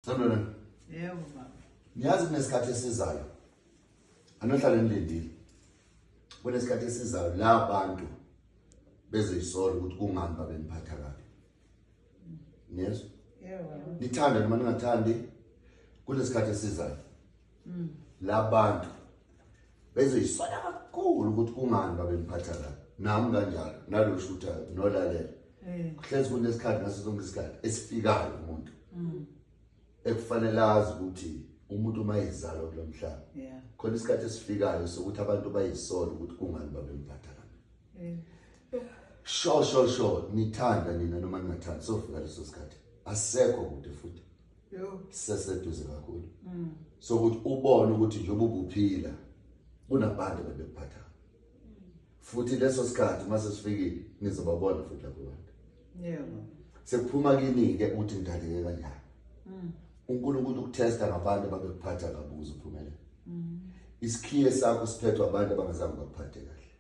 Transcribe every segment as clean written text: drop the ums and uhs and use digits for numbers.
Sanibona. Yebo baba. Niyazi kunesikhathi esizayo. Anohlala nilindile. Kunesikhathi esizayo la abantu bezoyisola ukuthi kungani babeniphatha kabi. Niyezwa? Yebo baba. Nithanda noma ningathandi kunesikhathi esizayo. La bantu bezoyisola kakhulu ukuthi kungani babeniphatha kabi. Nami kanjalo nalo shutha nolalela. Kuhlezi kunesikhathi ngaso sonke isikhathi esifikayo umuntu. Ekufanele azi ukuthi umuntu uma ezalwa kulomhlaba khona isikhathi esifikayo sokuthi abantu bayisola ukuthi kungani babemphatha kabi. Sho nithanda nina noma ningathandi sofika leso sikhathi asekho kude futhi siseseduze kakhulu sokuthi ubone ukuthi njengoba ubuphila kunabantu babephatha futhi leso sikhathi mase sifikile nizobabona futhi lapho bantu. Yebo. Sekuphuma kini ke ukuthi ngidaleke kanjani. uNkulunkulu ukutesta ngabantu ababekuphatha kabi ukuze uphumelele. Isikhiye sakho siphethwe abantu abangazange bakuphathe kahle.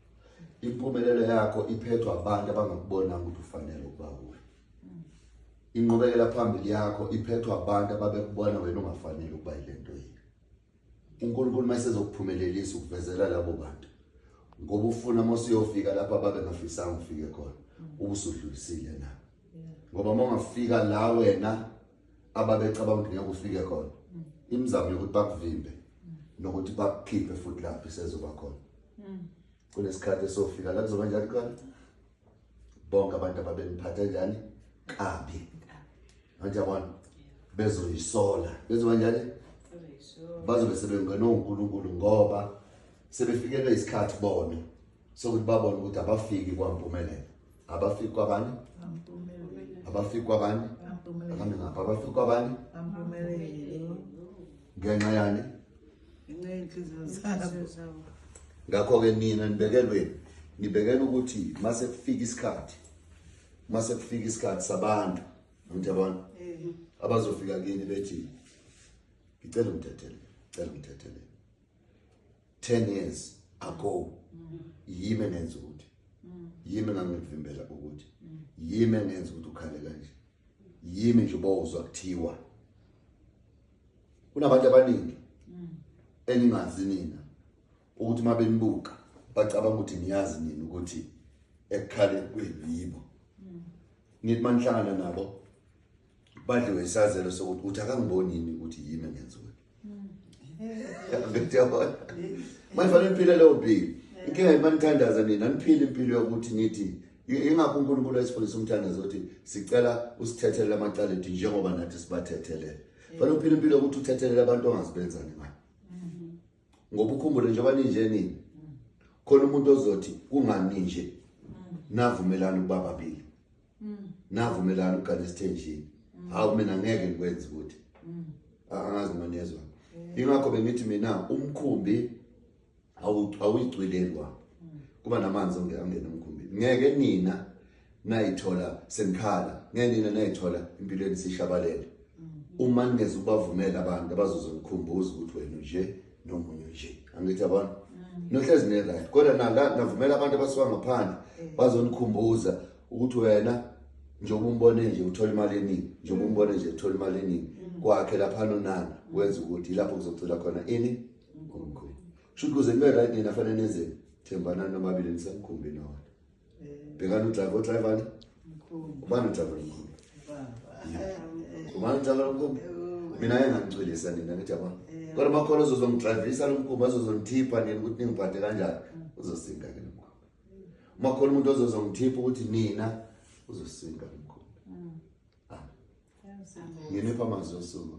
Impumelelo yakho iphethwe abantu abangakubona ukuthi ufanele ukuba kuwe. Inqubekela phambili yakho iphethwe abantu ababekubona wena ungafanele ukuba yilento yini. uNkulunkulu mayesezokuphumelelisa ukuvezela labo bantu ngoba ufuna mosiyofika lapha ababengafisanga ufike khona ubusudlulisile na. Ngoba uma ungafika la wena ababecabanga ukuthi ngeke ufike khona imizamo yokuthi bakuvimbe nokuthi bakukhiphe futhi lapho isezoba khona. Kunesikhathi sofika la kuzoba njani khona bonke abantu ababeniphatha njani kabi ngiyabona bezoyisola bezoba njani bazobe sebengena uNkulunkulu ngoba sebefikelwe isikhathi bona sokuthi babone ukuthi abafiki kwampumelelo abafiki kwabani abafiki kwabani abafiki kwabani ngenxa yani Inhliziyo zabo. ngakho ke nina nibekele ukuthi mase kufika isikhathi sabantu ngiyabona abazofika kini bethi ngicela umthethelele 10 years ago yimi nenza ukuthi yimi ngangivimbela ukuthi yimi nenza ukuthi ukhale kanje yimi nje bozwa kuthiwa kunabantu abaningi eningazi nina ukuthi mabenibuka bacabanga ukuthi niyazi nini ukuthi ekukhale kwenu yibo. Ngithi manihlangana nabo badliwe isazelo sokuthi uthi akangiboni yini ukuthi yimi ngenza ukuthi ngiyabona manje impilo leyo mpilo inkinga imanithandaza nina niphile impilo yokuthi nithi ingakho uNkulunkulu ayisifundisa umthandazo ukuthi sicela usithethelele amacala ethi njengoba nathi sibathethelele. Fanele uphile impilo yokuthi uthethelele abantu ongazibenzani ngayo ngoba ukhumbule njengoba ninje nini khona umuntu ozothi kungani nje navumelana ukuba babili navumelana ukugana isithenjini hawu mina ngeke ngikwenze ukuthi angazi manezwa. Ingakho bengithi mina umkhumbi awuyicwileli kwami kuba namanzi ongena umkhumbi ngeke nina nayithola senkhala ngeke nina nayithola impilweni sishabalele uma ningeze ubavumela abantu abazozonikhumbuza ukuthi wena nje nomunye nje angithi yabona nohlezi ne right kodwa navumela abantu abasuka ngaphandle bazonikhumbuza ukuthi wena njengoba umbone nje uthola imali eningi njengoba umbone nje uthola imali eningi kwakhe lapha nonana wenza ukuthi lapho kuzocela khona ini uNkulunkulu shuthi kuze nibe right nina fanele nenze thembana nomabili nisemkhumbini nawo bhekana udriver ni ubani udriver omkhulu ubani udriver omkhulu mina engangicwelisa nina ngithi yabona kodwa makhona uzozongidrivisa lomkhumbi azozongithipha nini ukuthi ningiphathe kanjani uzosinga ke lomkhumbi makhona umuntu ozozongithipha ukuthi nina uzosinga lomkhumbi nginipha amazwi osuku